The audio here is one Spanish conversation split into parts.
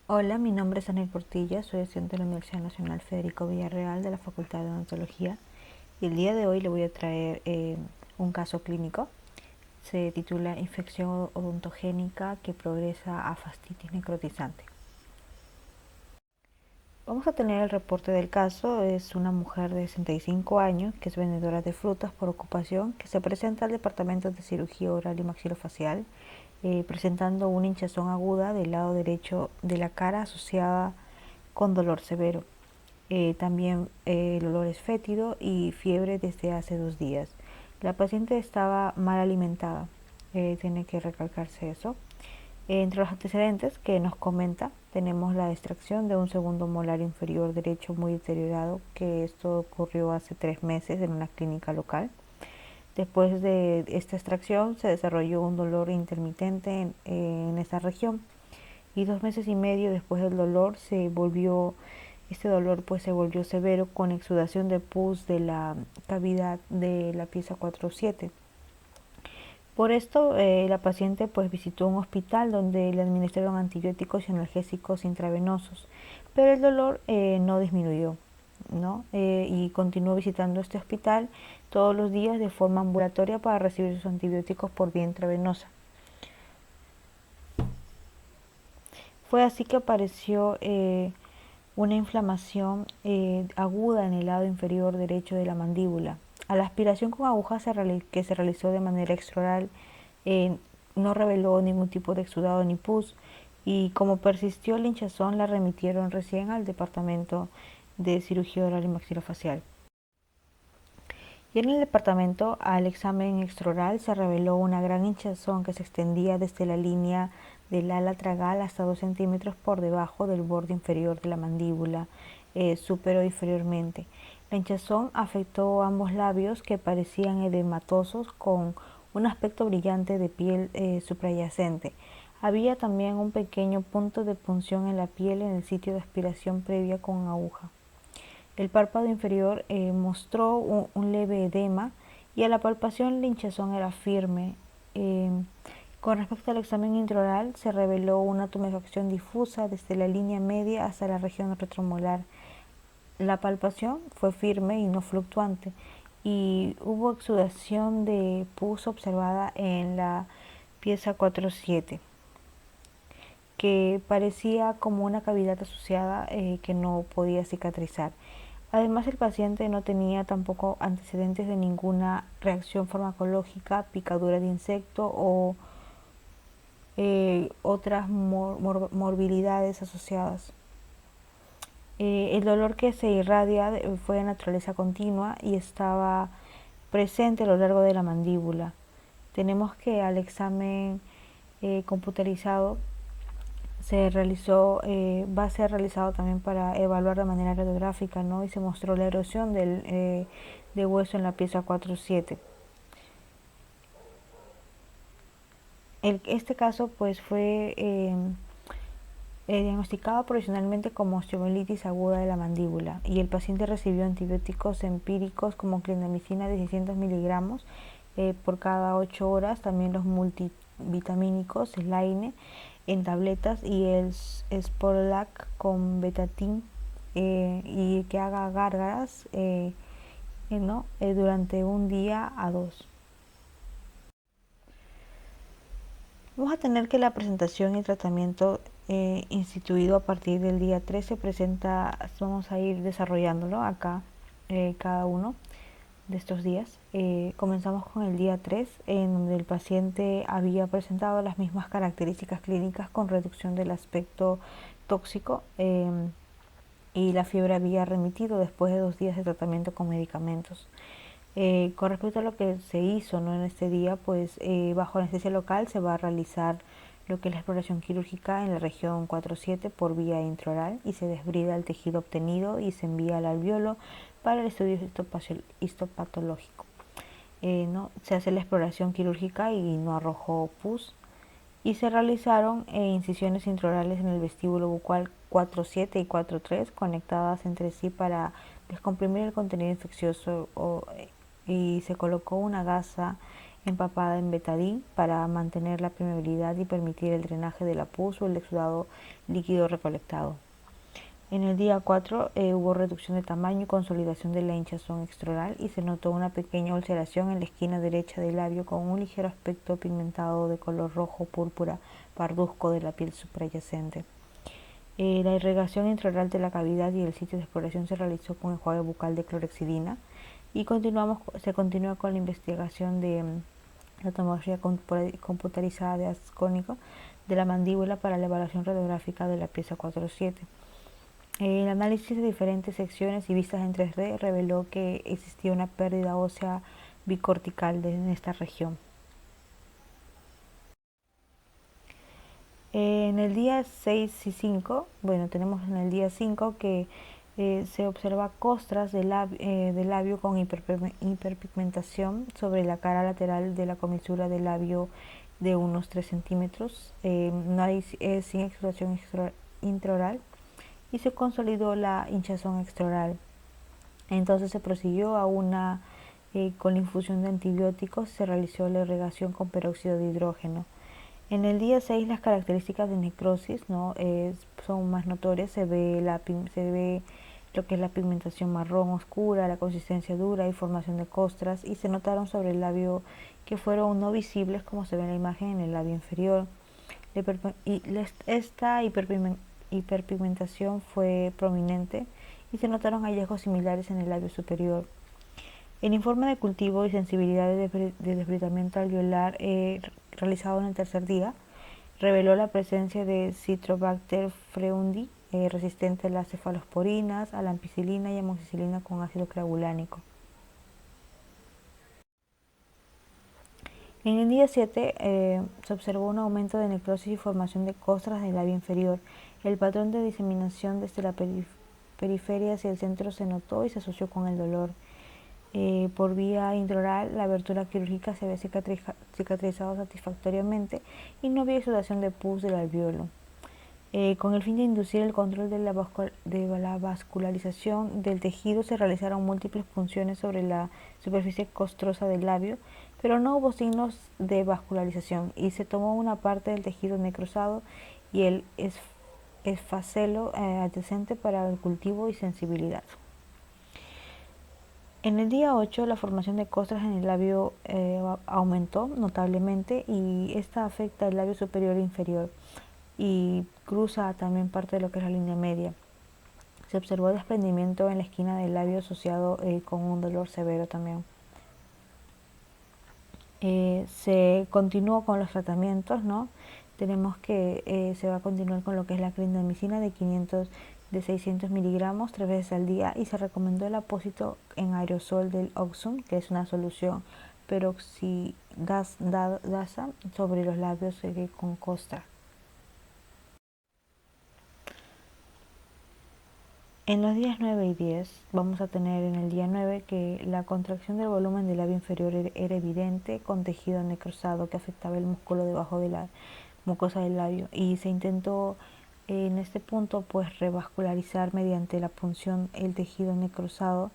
Hola, mi nombre es Anel Portilla, soy estudiante de la Universidad Nacional Federico Villarreal de la Facultad de Odontología y el día de hoy le voy a traer un caso clínico. Se titula Infección odontogénica que progresa a fascitis necrotizante. Vamos a tener el reporte del caso. Es una mujer de 65 años que es vendedora de frutas por ocupación que se presenta al departamento de cirugía oral y maxilofacial presentando una hinchazón aguda del lado derecho de la cara asociada con dolor severo. También el olor es fétido y fiebre desde hace 2 días. La paciente estaba mal alimentada, tiene que recalcarse eso. Entre los antecedentes que nos comenta tenemos la extracción de un segundo molar inferior derecho muy deteriorado, que esto ocurrió hace 3 meses en una clínica local. Después de esta extracción se desarrolló un dolor intermitente en esta región y 2 meses y medio después del dolor este dolor pues se volvió severo con exudación de pus de la cavidad de la pieza 4-7. Por esto la paciente pues visitó un hospital donde le administraron antibióticos y analgésicos intravenosos, pero el dolor no disminuyó, ¿no? Y continuó visitando este hospital todos los días de forma ambulatoria para recibir sus antibióticos por vía intravenosa. Fue así que apareció una inflamación aguda en el lado inferior derecho de la mandíbula. A la aspiración con aguja que se realizó de manera extraoral no reveló ningún tipo de exudado ni pus, y como persistió el hinchazón la remitieron recién al departamento de cirugía oral y maxilofacial. Y en el departamento, al examen extraoral, se reveló una gran hinchazón que se extendía desde la línea del ala tragal hasta 2 centímetros por debajo del borde inferior de la mandíbula, superior e inferiormente. La hinchazón afectó ambos labios, que parecían edematosos con un aspecto brillante de piel suprayacente. Había también un pequeño punto de punción en la piel en el sitio de aspiración previa con aguja. El párpado inferior mostró un leve edema y a la palpación la hinchazón era firme. Eh, con respecto al examen intraoral, se reveló una tumefacción difusa desde la línea media hasta la región retromolar. La palpación fue firme y no fluctuante, y hubo exudación de pus observada en la pieza 4-7, que parecía como una cavidad asociada que no podía cicatrizar. Además, el paciente no tenía tampoco antecedentes de ninguna reacción farmacológica, picadura de insecto o otras morbilidades asociadas. El dolor que se irradia fue de naturaleza continua y estaba presente a lo largo de la mandíbula. Tenemos que al examen computarizado va a ser realizado también para evaluar de manera radiográfica, ¿no? Y se mostró la erosión de hueso en la pieza 4-7. Este caso pues fue diagnosticado provisionalmente como osteomielitis aguda de la mandíbula, y el paciente recibió antibióticos empíricos como clindamicina de 600 miligramos por cada 8 horas, también los multivitamínicos Slaine en tabletas y el Sporlac con betatin, y que haga gárgaras ¿no? Durante un día a dos. Vamos a tener que la presentación y tratamiento instituido a partir del día 3 se presenta. Vamos a ir desarrollándolo acá cada uno de estos días. Comenzamos con el día 3, en donde el paciente había presentado las mismas características clínicas con reducción del aspecto tóxico, y la fiebre había remitido después de 2 días de tratamiento con medicamentos. Con respecto a lo que se hizo, ¿no? En este día, pues bajo anestesia local se va a realizar lo que es la exploración quirúrgica en la región 4-7 por vía intraoral, y se desbrida el tejido obtenido y se envía al alveolo para el estudio histopatológico. ¿No? Se hace la exploración quirúrgica y no arrojó pus, y se realizaron incisiones intraorales en el vestíbulo bucal 4-7 y 4-3 conectadas entre sí para descomprimir el contenido infeccioso, y se colocó una gasa empapada en betadine para mantener la permeabilidad y permitir el drenaje de la pus o el exudado líquido recolectado. En el día 4 hubo reducción de tamaño y consolidación de la hinchazón extraoral y se notó una pequeña ulceración en la esquina derecha del labio con un ligero aspecto pigmentado de color rojo púrpura parduzco de la piel suprayacente. La irrigación intraoral de la cavidad y el sitio de exploración se realizó con enjuague bucal de clorexidina y se continúa con la investigación de la tomografía computarizada de ascónico de la mandíbula para la evaluación radiográfica de la pieza 4-7. El análisis de diferentes secciones y vistas en 3D reveló que existía una pérdida ósea bicortical en esta región. En el día 6 y 5, bueno, tenemos en el día 5 que se observa costras del labio con hiperpigmentación sobre la cara lateral de la comisura del labio de unos 3 centímetros, sin exudación intraoral y se consolidó la hinchazón extraoral. Entonces se prosiguió con la infusión de antibióticos, se realizó la irrigación con peróxido de hidrógeno. En el día 6 las características de necrosis, ¿no? Son más notorias, se ve lo que es la pigmentación marrón oscura, la consistencia dura y formación de costras, y se notaron sobre el labio que fueron no visibles como se ve en la imagen en el labio inferior. Esta hiperpigmentación fue prominente y se notaron hallazgos similares en el labio superior. El informe de cultivo y sensibilidad de desbridamiento alveolar realizado en el tercer día reveló la presencia de Citrobacter freundi resistente a las cefalosporinas, a la ampicilina y amoxicilina con ácido clavulánico. En el día 7 se observó un aumento de necrosis y formación de costras del labio inferior. El patrón de diseminación desde la periferia hacia el centro se notó y se asoció con el dolor. Por vía intraoral, la abertura quirúrgica se había cicatrizado satisfactoriamente y no había exudación de pus del alveolo. Con el fin de inducir el control de la vascularización del tejido, se realizaron múltiples punciones sobre la superficie costrosa del labio, pero no hubo signos de vascularización y se tomó una parte del tejido necrosado y el esfacelo adyacente para el cultivo y sensibilidad. En el día 8 la formación de costras en el labio aumentó notablemente y esta afecta el labio superior e inferior y cruza también parte de lo que es la línea media. Se observó desprendimiento en la esquina del labio asociado con un dolor severo también. Se continuó con los tratamientos, ¿no? Tenemos que se va a continuar con lo que es la clindamicina de 600 miligramos 3 veces al día y se recomendó el apósito en aerosol del Oxum, que es una solución peroxidasa sobre los labios con costra. En los días 9 y 10 vamos a tener en el día 9 que la contracción del volumen del labio inferior era evidente con tejido necrosado que afectaba el músculo debajo de la mucosa del labio y se intentó en este punto pues revascularizar mediante la punción el tejido necrosado,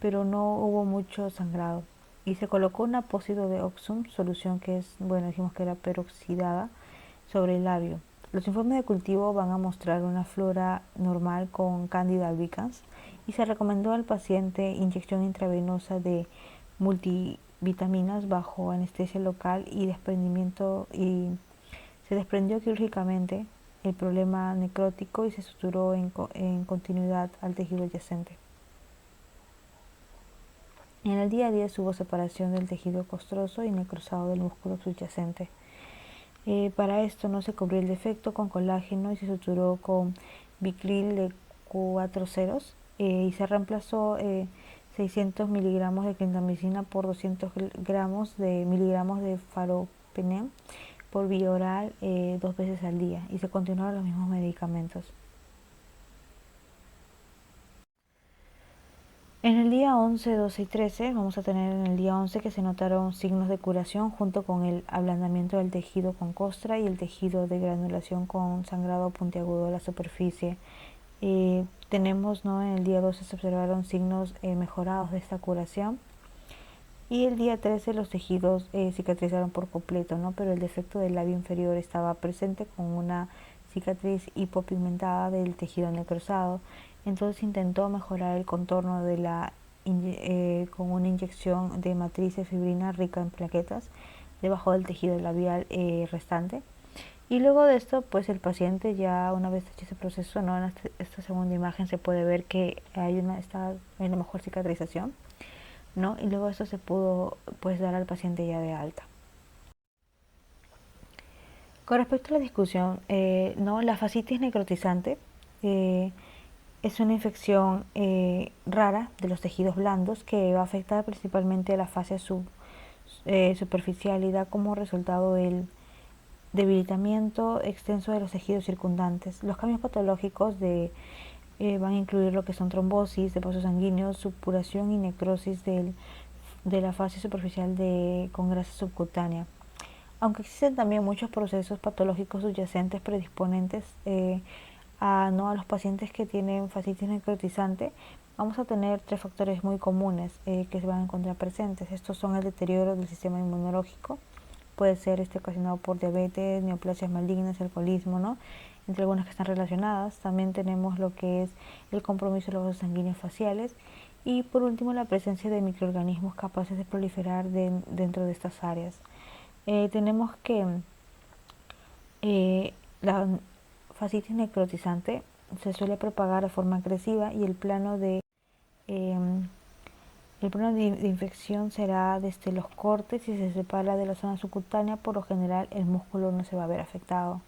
pero no hubo mucho sangrado y se colocó un apósito de Oxum, solución que es, bueno, dijimos que era peroxidada, sobre el labio. Los informes de cultivo van a mostrar una flora normal con Candida albicans y se recomendó al paciente inyección intravenosa de multivitaminas bajo anestesia local y se desprendió quirúrgicamente el problema necrótico y se suturó en continuidad al tejido adyacente. En el día 10 hubo separación del tejido costroso y necrosado del músculo subyacente. Para esto no se cubrió el defecto con colágeno y se suturó con Vicryl de 4 ceros y se reemplazó 600 miligramos de clindamicina por 200 miligramos de faropenem por vía oral 2 veces al día y se continuaron los mismos medicamentos. En el día 11, 12 y 13 vamos a tener en el día 11 que se notaron signos de curación junto con el ablandamiento del tejido con costra y el tejido de granulación con sangrado puntiagudo de la superficie. Tenemos, ¿no? En el día 12 se observaron signos mejorados de esta curación y el día 13 los tejidos cicatrizaron por completo, ¿no? Pero el defecto del labio inferior estaba presente con una cicatriz hipopigmentada del tejido necrosado. Entonces intentó mejorar el contorno de con una inyección de matriz de fibrina rica en plaquetas debajo del tejido labial restante. Y luego de esto, pues el paciente ya una vez hecho ese proceso, ¿no? En esta segunda imagen se puede ver que hay una mejor cicatrización, ¿no? Y luego esto se pudo pues dar al paciente ya de alta. Con respecto a la discusión, ¿no? La fascitis necrotizante es una infección rara de los tejidos blandos que va a afectar principalmente a la fascia superficial y da como resultado el debilitamiento extenso de los tejidos circundantes. Los cambios patológicos van a incluir lo que son trombosis de vasos sanguíneos, supuración y necrosis de la fascia superficial con grasa subcutánea. Aunque existen también muchos procesos patológicos subyacentes predisponentes a los pacientes que tienen fascitis necrotizante, vamos a tener tres factores muy comunes que se van a encontrar presentes. Estos son el deterioro del sistema inmunológico, puede ser ocasionado por diabetes, neoplasias malignas, alcoholismo, ¿no? Entre algunas que están relacionadas. También tenemos lo que es el compromiso de los vasos sanguíneos faciales y por último la presencia de microorganismos capaces de proliferar dentro de estas áreas. Tenemos que la fascitis necrotizante se suele propagar de forma agresiva y el plano de infección será desde los cortes y se separa de la zona subcutánea. Por lo general el músculo no se va a ver afectado.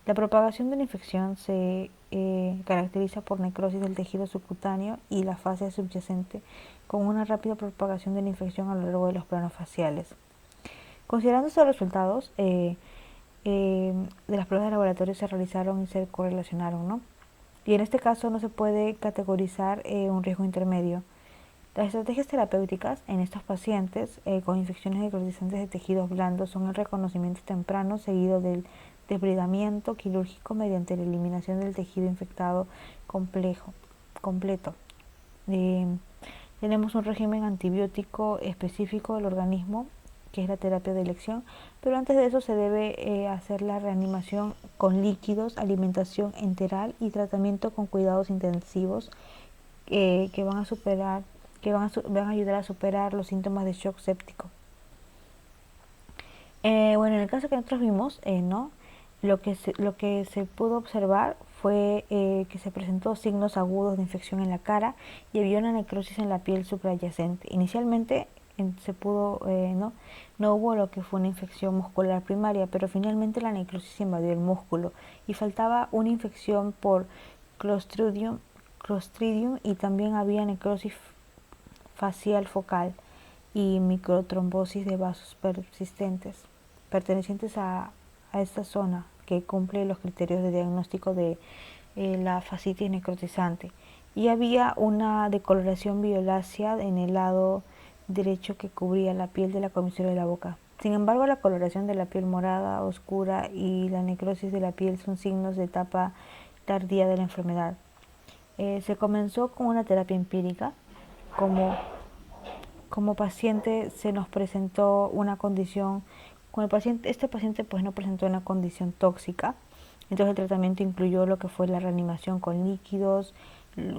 La propagación de la infección se caracteriza por necrosis del tejido subcutáneo y la fascia subyacente, con una rápida propagación de la infección a lo largo de los planos faciales. Considerando estos resultados, de las pruebas de laboratorio se realizaron y se correlacionaron, ¿no? Y en este caso no se puede categorizar un riesgo intermedio. Las estrategias terapéuticas en estos pacientes con infecciones necrotizantes de tejidos blandos son el reconocimiento temprano seguido del debridamiento quirúrgico mediante la eliminación del tejido infectado completo. Tenemos un régimen antibiótico específico del organismo, que es la terapia de elección, pero antes de eso se debe hacer la reanimación con líquidos, alimentación enteral y tratamiento con cuidados intensivos que van a ayudar a superar los síntomas de shock séptico. Bueno, en el caso que nosotros vimos, ¿no? Lo que se pudo observar fue que se presentó signos agudos de infección en la cara y había una necrosis en la piel suprayacente. Inicialmente no hubo lo que fue una infección muscular primaria, pero finalmente la necrosis invadió el músculo y faltaba una infección por Clostridium y también había necrosis facial focal y microtrombosis de vasos persistentes pertenecientes a esta zona que cumple los criterios de diagnóstico de la fascitis necrotizante. Y había una decoloración violácea en el lado derecho que cubría la piel de la comisura de la boca. Sin embargo, la coloración de la piel morada oscura y la necrosis de la piel son signos de etapa tardía de la enfermedad. Se comenzó con una terapia empírica. Como paciente se nos presentó una condición, este paciente pues no presentó una condición tóxica, entonces el tratamiento incluyó lo que fue la reanimación con líquidos,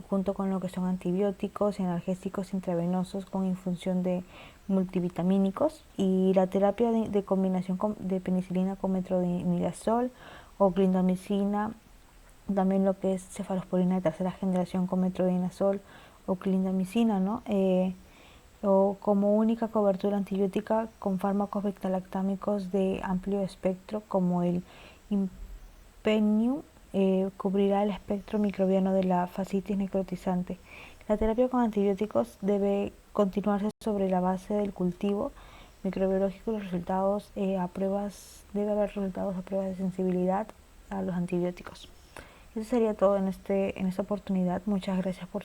junto con lo que son antibióticos y analgésicos intravenosos con infusión de multivitamínicos y la terapia de combinación de penicilina con metronidazol o clindamicina, también lo que es cefalosporina de tercera generación con metronidazol o clindamicina, ¿no? O como única cobertura antibiótica con fármacos beta-lactámicos de amplio espectro como el Impennium, cubrirá el espectro microbiano de la fascitis necrotizante. La terapia con antibióticos debe continuarse sobre la base del cultivo microbiológico y los resultados debe haber resultados a pruebas de sensibilidad a los antibióticos. Eso sería todo en esta oportunidad. Muchas gracias por